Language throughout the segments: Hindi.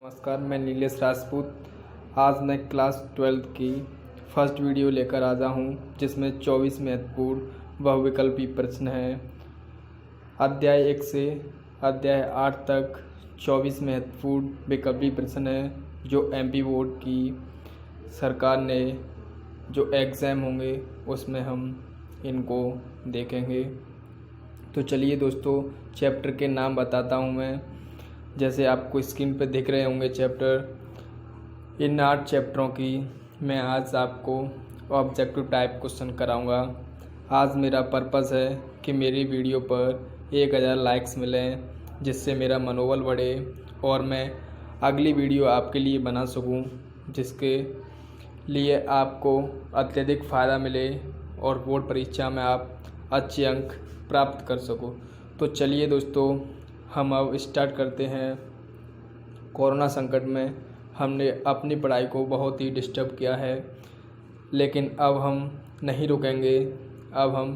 नमस्कार, मैं नीलेश राजपूत। आज मैं क्लास 12th की फर्स्ट वीडियो लेकर आया हूँ, जिसमें 24 महत्वपूर्ण बहुविकल्पी प्रश्न हैं। अध्याय 1 से अध्याय 8 तक 24 महत्वपूर्ण विकल्पी प्रश्न हैं, जो एमपी बोर्ड की सरकार ने जो एग्ज़ाम होंगे उसमें हम इनको देखेंगे। तो चलिए दोस्तों, चैप्टर के नाम बताता हूँ मैं। जैसे आपको स्क्रीन पर दिख रहे होंगे चैप्टर। इन 8 चैप्टरों की मैं आज आपको ऑब्जेक्टिव टाइप क्वेश्चन कराऊंगा। आज मेरा पर्पस है कि मेरी वीडियो पर 1000 लाइक्स मिलें, जिससे मेरा मनोबल बढ़े और मैं अगली वीडियो आपके लिए बना सकूं, जिसके लिए आपको अत्यधिक फ़ायदा मिले और बोर्ड परीक्षा में आप अच्छे अंक प्राप्त कर सको। तो चलिए दोस्तों, हम अब स्टार्ट करते हैं। कोरोना संकट में हमने अपनी पढ़ाई को बहुत ही डिस्टर्ब किया है, लेकिन अब हम नहीं रुकेंगे। अब हम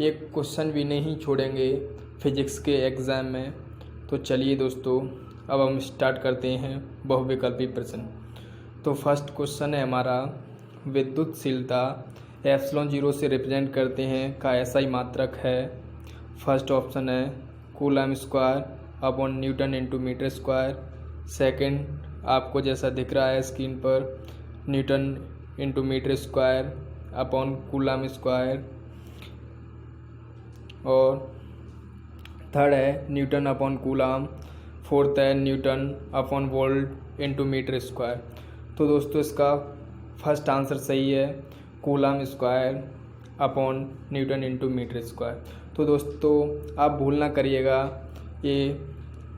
एक क्वेश्चन भी नहीं छोड़ेंगे फिजिक्स के एग्ज़ाम में। तो चलिए दोस्तों, अब हम स्टार्ट करते हैं बहुविकल्पी प्रश्न। तो फर्स्ट क्वेश्चन है हमारा, विद्युतशीलता एप्सिलॉन 0 से रिप्रेजेंट करते हैं का ऐसा ही मात्रक है। फर्स्ट ऑप्शन है coulomb square upon newton into metre square. Second आपको जैसा दिख रहा है स्क्रीन पर, newton into metre square upon coulomb square. और थर्ड है न्यूटन अपॉन कूलम। फोर्थ है newton upon volt into metre square. तो दोस्तों, इसका फर्स्ट आंसर सही है, coulomb square upon newton into metre square. तो दोस्तों, आप भूल ना करिएगा, ये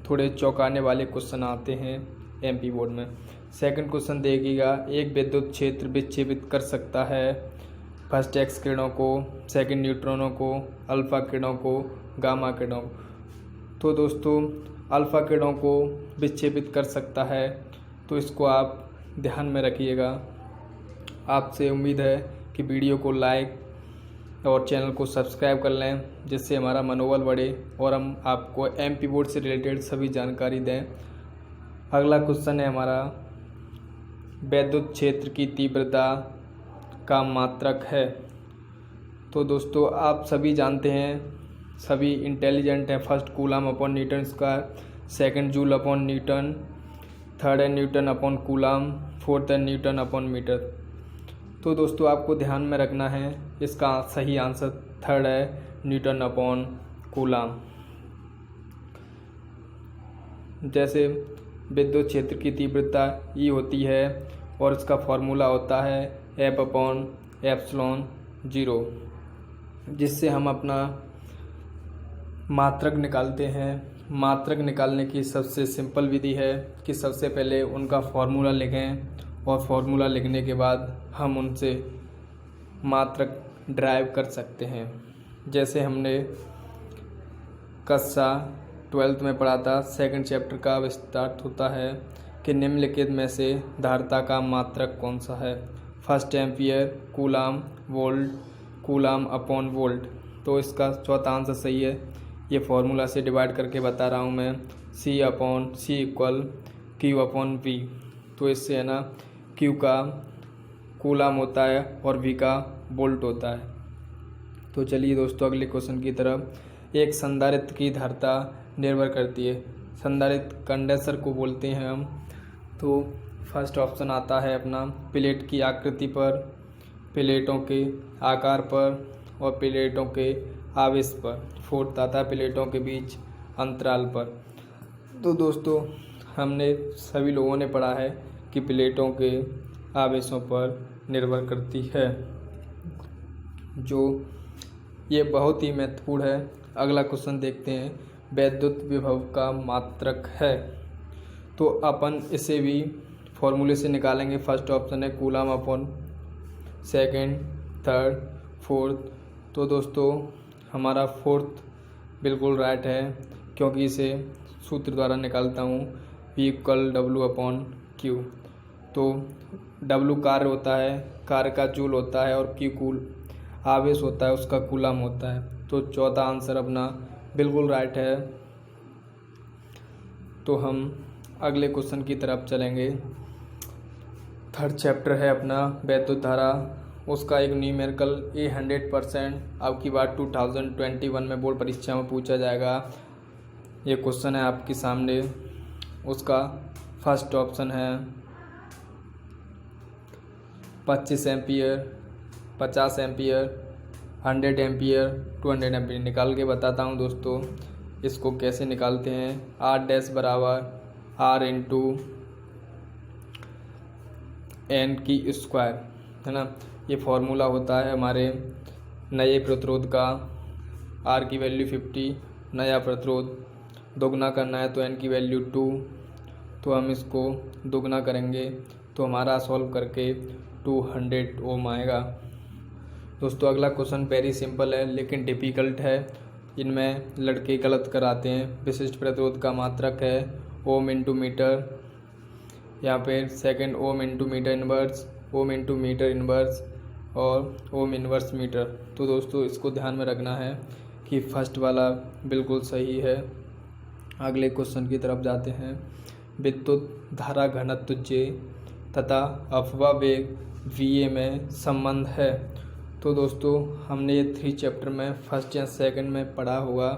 थोड़े चौंकाने वाले क्वेश्चन आते हैं एमपी बोर्ड में। सेकंड क्वेश्चन देखिएगा, एक विद्युत क्षेत्र विक्षेपित कर सकता है फर्स्ट एक्स किरणों को, सेकंड न्यूट्रॉनों को, अल्फ़ा किरणों को, गामा किरणों को। तो दोस्तों, अल्फ़ा किरणों को विक्षेपित कर सकता है, तो इसको आप ध्यान में रखिएगा। आपसे उम्मीद है कि वीडियो को लाइक और चैनल को सब्सक्राइब कर लें, जिससे हमारा मनोबल बढ़े और हम आपको एमपी बोर्ड से रिलेटेड सभी जानकारी दें। अगला क्वेश्चन है हमारा, विद्युत क्षेत्र की तीव्रता का मात्रक है। तो दोस्तों, आप सभी जानते हैं, सभी इंटेलिजेंट हैं। First coulomb upon Newton square, second joule upon Newton, third है न्यूटन अपॉन कूलम, फोर्थ है न्यूटन अपॉन मीटर। तो दोस्तों, आपको ध्यान में रखना है, इसका सही आंसर थर्ड है, न्यूटन अपॉन कूलम। जैसे विद्युत क्षेत्र की तीव्रता ई होती है और इसका फॉर्मूला होता है एफ अपॉन एप्सिलॉन 0, जिससे हम अपना मात्रक निकालते हैं। मात्रक निकालने की सबसे सिंपल विधि है कि सबसे पहले उनका फॉर्मूला लिखें और फॉर्मूला लिखने के बाद हम उनसे मात्रक ड्राइव कर सकते हैं। जैसे हमने कक्षा 12th में पढ़ा था, सेकंड चैप्टर का अब स्टार्ट होता है कि निम्नलिखित में से धारिता का मात्रक कौन सा है। First ampere, coulomb, volt, coulomb upon volt. तो इसका चौथा आंसर सही है। ये फार्मूला से डिवाइड करके बता रहा हूँ मैं, C upon C equal Q upon V. तो इससे है ना, क्यू का कूलम होता है और वी का वोल्ट होता है। तो चलिए दोस्तों, अगले क्वेश्चन की तरफ। एक संधारित्र की धारिता निर्भर करती है। संधारित्र कंडेंसर को बोलते हैं हम। तो फर्स्ट ऑप्शन आता है अपना, प्लेट की आकृति पर, प्लेटों के आकार पर और प्लेटों के आवेश पर। फोर्थ आता है प्लेटों के बीच अंतराल पर। तो दोस्तों, हमने सभी लोगों ने पढ़ा है कि प्लेटों के आवेशों पर निर्भर करती है, जो ये बहुत ही महत्वपूर्ण है। अगला क्वेश्चन देखते हैं, विद्युत विभव का मात्रक है। तो अपन इसे भी फॉर्मूले से निकालेंगे। फर्स्ट ऑप्शन है coulomb upon second, third, fourth. तो दोस्तों, हमारा फोर्थ बिल्कुल राइट है, क्योंकि इसे सूत्र द्वारा निकालता हूँ, V equal W upon Q। तो W कार्य होता है, कार्य का जूल होता है, और Q कूल आवेश होता है, उसका कूलम होता है। तो चौथा आंसर अपना बिल्कुल राइट है। तो हम अगले क्वेश्चन की तरफ चलेंगे। थर्ड चैप्टर है अपना वैद्युत धारा, उसका एक न्यूमेरिकल 100% अब की बार 2021 में बोर्ड परीक्षा में पूछा जाएगा। ये क्वेश्चन है आपके सामने। उसका फर्स्ट ऑप्शन है 25 एम्पियर, 50 एम्पियर, 100 एम्पियर, 200 एम्पियर। निकाल के बताता हूँ दोस्तों इसको कैसे निकालते हैं। R डैश बराबर R इंटू एन की स्क्वायर, है ना। ये फॉर्मूला होता है हमारे नए प्रतिरोध का। R की वैल्यू 50, नया प्रतिरोध दोगुना करना है तो N की वैल्यू 2, तो हम इसको दोगुना करेंगे तो हमारा सॉल्व करके 200 ओम आएगा। दोस्तों अगला क्वेश्चन वेरी सिंपल है लेकिन डिफ़िकल्ट है। इनमें लड़के गलत कराते हैं। विशिष्ट प्रतिरोध का मात्रक है ओम इंटू मीटर, यहाँ पे second ohm into metre inverse, ohm into metre inverse और ओम इन्वर्स मीटर। तो दोस्तों इसको ध्यान में रखना है कि फर्स्ट वाला बिल्कुल सही है। अगले क्वेश्चन की तरफ जाते हैं। विद्युत धारा घनत्व J तथा अपव्यय वेग VA में संबंध है। तो दोस्तों हमने ये 3 चैप्टर में फर्स्ट या सेकंड में पढ़ा होगा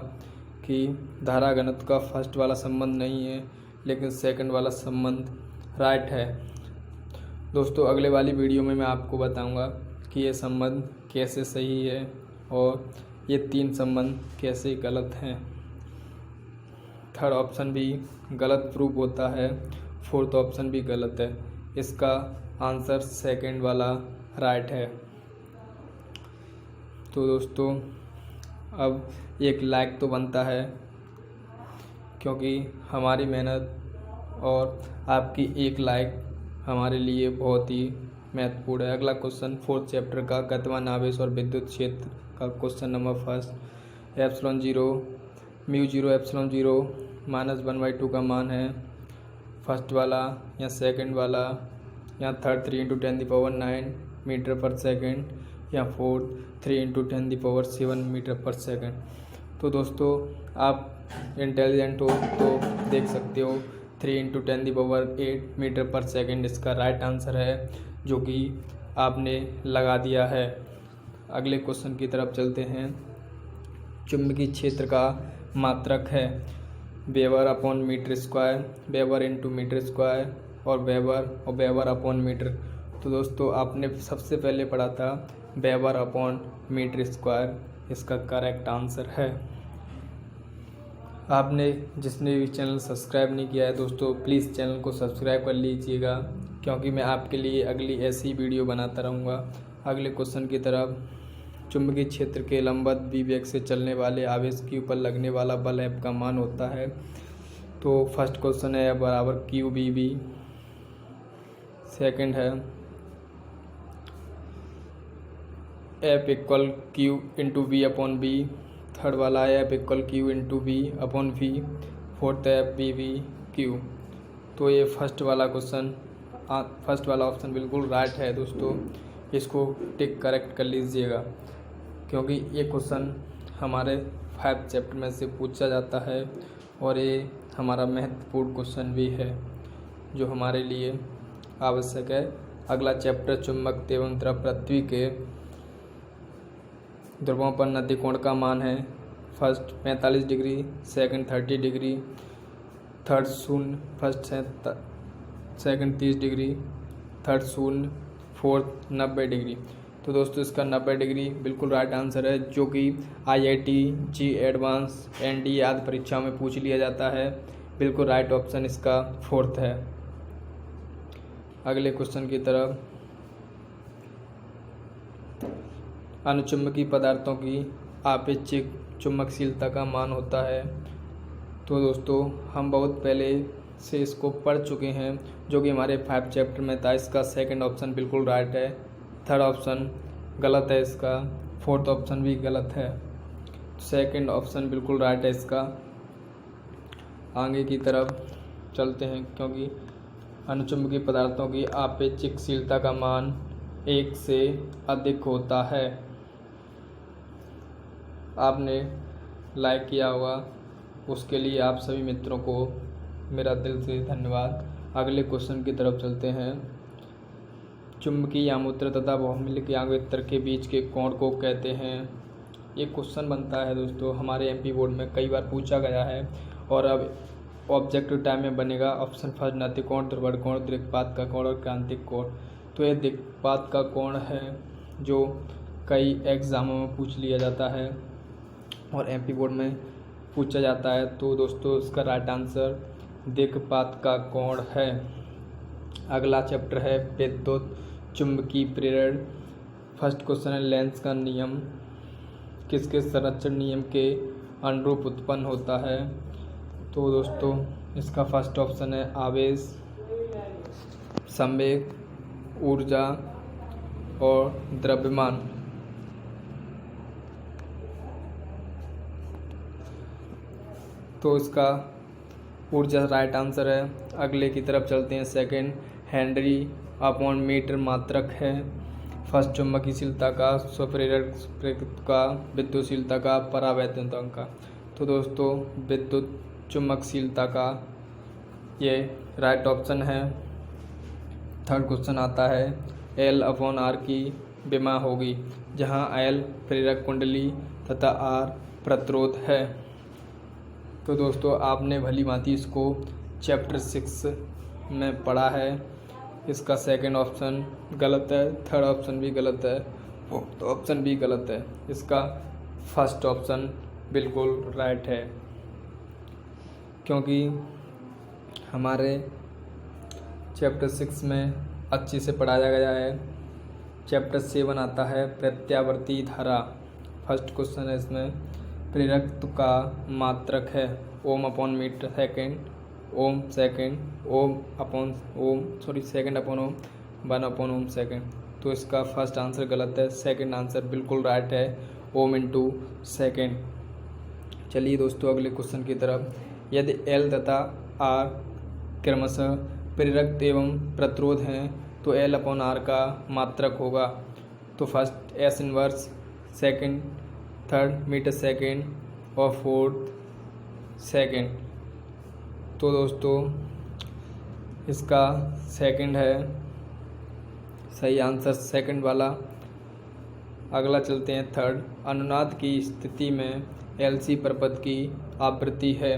कि धारा घनत्व का फर्स्ट वाला संबंध नहीं है लेकिन सेकंड वाला संबंध राइट है। दोस्तों अगले वाली वीडियो में मैं आपको बताऊंगा कि ये संबंध कैसे सही है और ये 3 संबंध कैसे गलत हैं। थर्ड ऑप्शन भी गलत प्रूफ होता है, फोर्थ ऑप्शन भी गलत है। इसका आंसर सेकंड वाला राइट है। तो दोस्तों अब एक लाइक तो बनता है क्योंकि हमारी मेहनत और आपकी एक लाइक हमारे लिए बहुत ही महत्वपूर्ण है। अगला क्वेश्चन फोर्थ चैप्टर का गतिमान आवेश और विद्युत क्षेत्र का question number first. Epsilon 0 mu 0 epsilon 0 -1/2 का मान है। फर्स्ट वाला या सेकंड वाला या थर्ड 3 × 10⁹ मीटर पर सेकंड या फोर्थ 3 × 10⁷ मीटर पर सेकंड। तो दोस्तों आप इंटेलिजेंट हो तो देख सकते हो 3 × 10⁸ मीटर पर सेकंड इसका राइट आंसर है जो कि आपने लगा दिया है। अगले क्वेश्चन की तरफ चलते हैं। चुंबकीय क्षेत्र का मात्रक है weber upon metre square, weber into metre square और वेबर अपॉन मीटर। तो दोस्तों आपने सबसे पहले पढ़ा था वेबर अपॉन मीटर स्क्वायर, इसका करेक्ट आंसर है। आपने जिसने भी चैनल सब्सक्राइब नहीं किया है दोस्तों प्लीज़ चैनल को सब्सक्राइब कर लीजिएगा क्योंकि मैं आपके लिए अगली ऐसी वीडियो बनाता रहूँगा। अगले क्वेश्चन की तरफ। चुंबकीय क्षेत्र के लंबवत v वेग से चलने वाले आवेश के ऊपर लगने वाला बल F का मान होता है। तो फर्स्ट क्वेश्चन है बराबर QBV, सेकंड है F equal Q into V upon B, third वाला है F equal Q into V upon V, fourth है FBVQ। तो ये फर्स्ट वाला ऑप्शन बिल्कुल राइट है दोस्तों, इसको टिक करेक्ट कर लीजिएगा क्योंकि ये क्वेश्चन हमारे 5 चैप्टर में से पूछा जाता है और ये हमारा महत्वपूर्ण क्वेश्चन भी है जो हमारे लिए आवश्यक है। अगला चैप्टर चुंबक एवं द्रव पृथ्वी के ध्रुवों पर नति कोण का मान है। First 45 degree, second 30 degree, third शून्य, सेकंड 30 डिग्री, थर्ड शून्य, फोर्थ 90 डिग्री। तो दोस्तों इसका 90 डिग्री बिल्कुल राइट आंसर है जो कि IIT जी एडवांस ND आदि परीक्षाओं में पूछ लिया जाता है। बिल्कुल राइट ऑप्शन इसका फोर्थ है। अगले क्वेश्चन की तरफ। अनुचुंबकीय पदार्थों की आपेक्षिक चुंबकशीलता का मान होता है। तो दोस्तों हम बहुत पहले से इसको पढ़ चुके हैं जो कि हमारे 5 चैप्टर में था। इसका सेकंड ऑप्शन बिल्कुल राइट है, थर्ड ऑप्शन गलत है, इसका फोर्थ ऑप्शन भी गलत है, सेकंड ऑप्शन बिल्कुल राइट है इसका। आगे की तरफ चलते हैं क्योंकि अनुचुंबकीय पदार्थों की आपेक्षिकशीलता का मान 1 से अधिक होता है। आपने लाइक किया होगा उसके लिए आप सभी मित्रों को मेरा दिल से धन्यवाद। अगले क्वेश्चन की तरफ चलते हैं। चुंबकीय आमुत्र तथा बहुमिलिक आवेत्र के बीच के कोण को कहते हैं। ये क्वेश्चन बनता है दोस्तों, हमारे एमपी बोर्ड में कई बार पूछा गया है और अब ऑब्जेक्टिव टाइम में बनेगा। ऑप्शन फर्स्ट नैतिक कोण, ध्रुवण कोण, दिक्पात का कोण और क्रांतिक कोण। तो ये दिक्पात का कोण है जो कई एग्जामों में पूछ लिया जाता है और एमपी बोर्ड में पूछा जाता है। तो दोस्तों इसका राइट आंसर दिक्पात का कोण है। अगला चैप्टर है विद्युत चुंबकीय प्रेरण। फर्स्ट क्वेश्चन है लेंस का नियम किसके संरक्षण नियम के अनुरूप उत्पन्न होता है। तो दोस्तों इसका फर्स्ट ऑप्शन है आवेश, संवेग, ऊर्जा और द्रव्यमान। तो इसका ऊर्जा राइट आंसर है। अगले की तरफ चलते हैं। सेकंड हेनरी अपॉन मीटर मात्रक है। फर्स्ट चुंबकीयशीलता का, स्वप्रेरक का, विद्युतशीलता का, परावैद्युतांक का। तो दोस्तों विद्युत चुंबकशीलता का ये राइट ऑप्शन है। थर्ड क्वेश्चन आता है एल अपॉन आर की विमा होगी, जहां एल प्रेरक कुंडली तथा आर प्रतिरोध है। तो दोस्तों आपने भली भांति इसको चैप्टर 6 में पढ़ा है। इसका सेकंड ऑप्शन गलत है, थर्ड ऑप्शन भी गलत है, फोर्थ ऑप्शन भी गलत है। इसका फर्स्ट ऑप्शन बिल्कुल राइट है, क्योंकि हमारे चैप्टर 6 में अच्छे से पढ़ाया गया है। चैप्टर 7 आता है प्रत्यावर्ती धारा। फर्स्ट क्वेश्चन है इसमें प्रेरकत्व का मात्रक है ओम अपॉन मीटर सेकेंड, ओम सेकेंड, सेकेंड अपॉन ओम, 1 अपॉन ओम सेकेंड। तो इसका फर्स्ट आंसर गलत है, सेकेंड आंसर बिल्कुल राइट है, ओम इंटू सेकेंड। चलिए दोस्तों अगले क्वेश्चन की तरफ। यदि एल तथा आर क्रमशः प्रेरक एवं प्रतिरोध हैं तो एल अपॉन आर का मात्रक होगा। तो first S inverse, second, third metre second और फोर्थ सेकेंड। तो दोस्तों इसका सेकेंड है सही आंसर, सेकेंड वाला। अगला चलते हैं थर्ड। अनुनाद की स्थिति में एलसी परपथ की आवृत्ति है।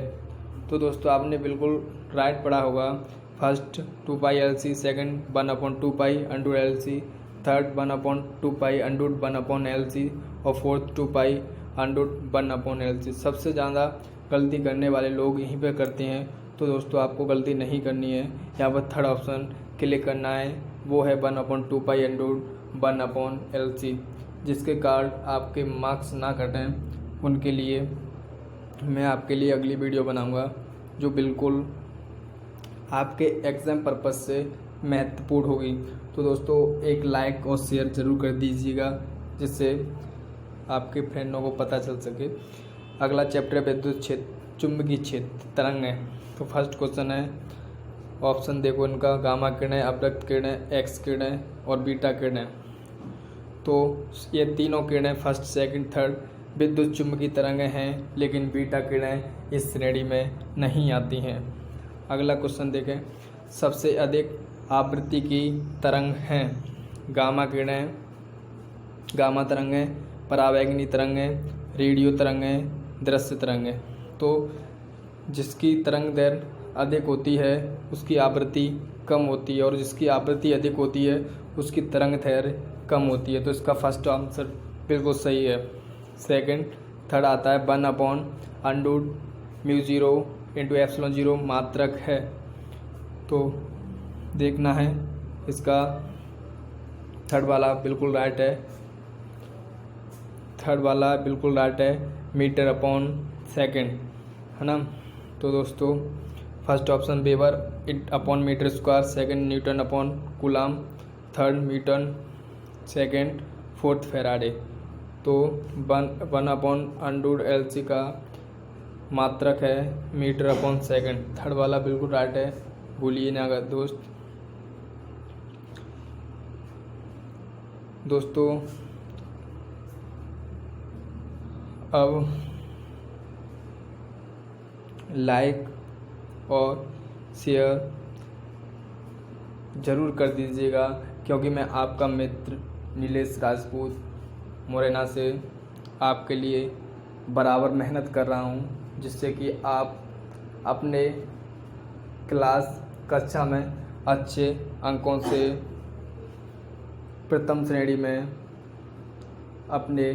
तो दोस्तों आपने बिल्कुल राइट पढ़ा होगा। फर्स्ट 2 पाई एलसी, सेकेंड 1 अपॉन 2 पाई अंडू एलसी, थर्ड 1 अपॉन 2 पाई अंडू 1 अपॉन एलसी और फोर्थ 2 पाई अंडू 1 अपॉन एलसी। सबसे ज़्यादा गलती करने वाले लोग यहीं पे करते हैं। तो दोस्तों आपको गलती नहीं करनी है, यहाँ पर थर्ड ऑप्शन क्लिक करना है, वो है 1 अपॉन 2 पाई अंडू 1 अपॉन एलसी। जिसके कारण आपके मार्क्स ना कटें उनके लिए मैं आपके लिए अगली वीडियो बनाऊंगा जो बिल्कुल आपके एग्ज़ाम पर्पज़ से महत्वपूर्ण होगी। तो दोस्तों एक लाइक और शेयर ज़रूर कर दीजिएगा, जिससे आपके फ्रेंडों को पता चल सके। अगला चैप्टर विद्युत क्षेत्र चुंबकीय क्षेत्र तरंग है। तो फर्स्ट क्वेश्चन है, ऑप्शन देखो इनका, गामा किरणें, अवरक्त किरणें, एक्स किरणें और बीटा किरणें। तो ये तीनों किरणें फर्स्ट, सेकंड, थर्ड विद्युत चुंबकीय तरंगें हैं, लेकिन बीटा किरणें इस श्रेणी में नहीं आती हैं। अगला क्वेश्चन देखें, सबसे अधिक आवृत्ति की तरंग हैं गामा किरणें, गामा तरंगें, परावैंगनी तरंगें, रेडियो तरंगें, दृश्य तरंगें। तो जिसकी तरंग दैर्घ्य अधिक होती है उसकी आवृत्ति कम होती है, और जिसकी आवृत्ति अधिक होती है उसकी तरंग दैर्घ्य कम होती है। तो इसका फर्स्ट आंसर बिल्कुल सही है। सेकंड, थर्ड आता है 1 अपॉन अंडूड म्यू 0 इंटू एप्सिलॉन 0 मात्रक है। तो देखना है इसका थर्ड वाला बिल्कुल राइट है, थर्ड वाला बिल्कुल राइट है, मीटर अपॉन सेकेंड है ना। तो दोस्तों first option weber upon metre square, second newton upon coulomb, third newton, second fourth faraday. तो 1 अपॉन अंडूड एलसी का मात्रक है मीटर अपॉन सेकंड। थर्ड वाला बिल्कुल राइट है, भूलिए ना अगर दोस्तों अब लाइक और शेयर ज़रूर कर दीजिएगा, क्योंकि मैं आपका मित्र नीलेश राजपूत मुरैना से आपके लिए बराबर मेहनत कर रहा हूँ, जिससे कि आप अपने कक्षा में अच्छे अंकों से प्रथम श्रेणी में अपने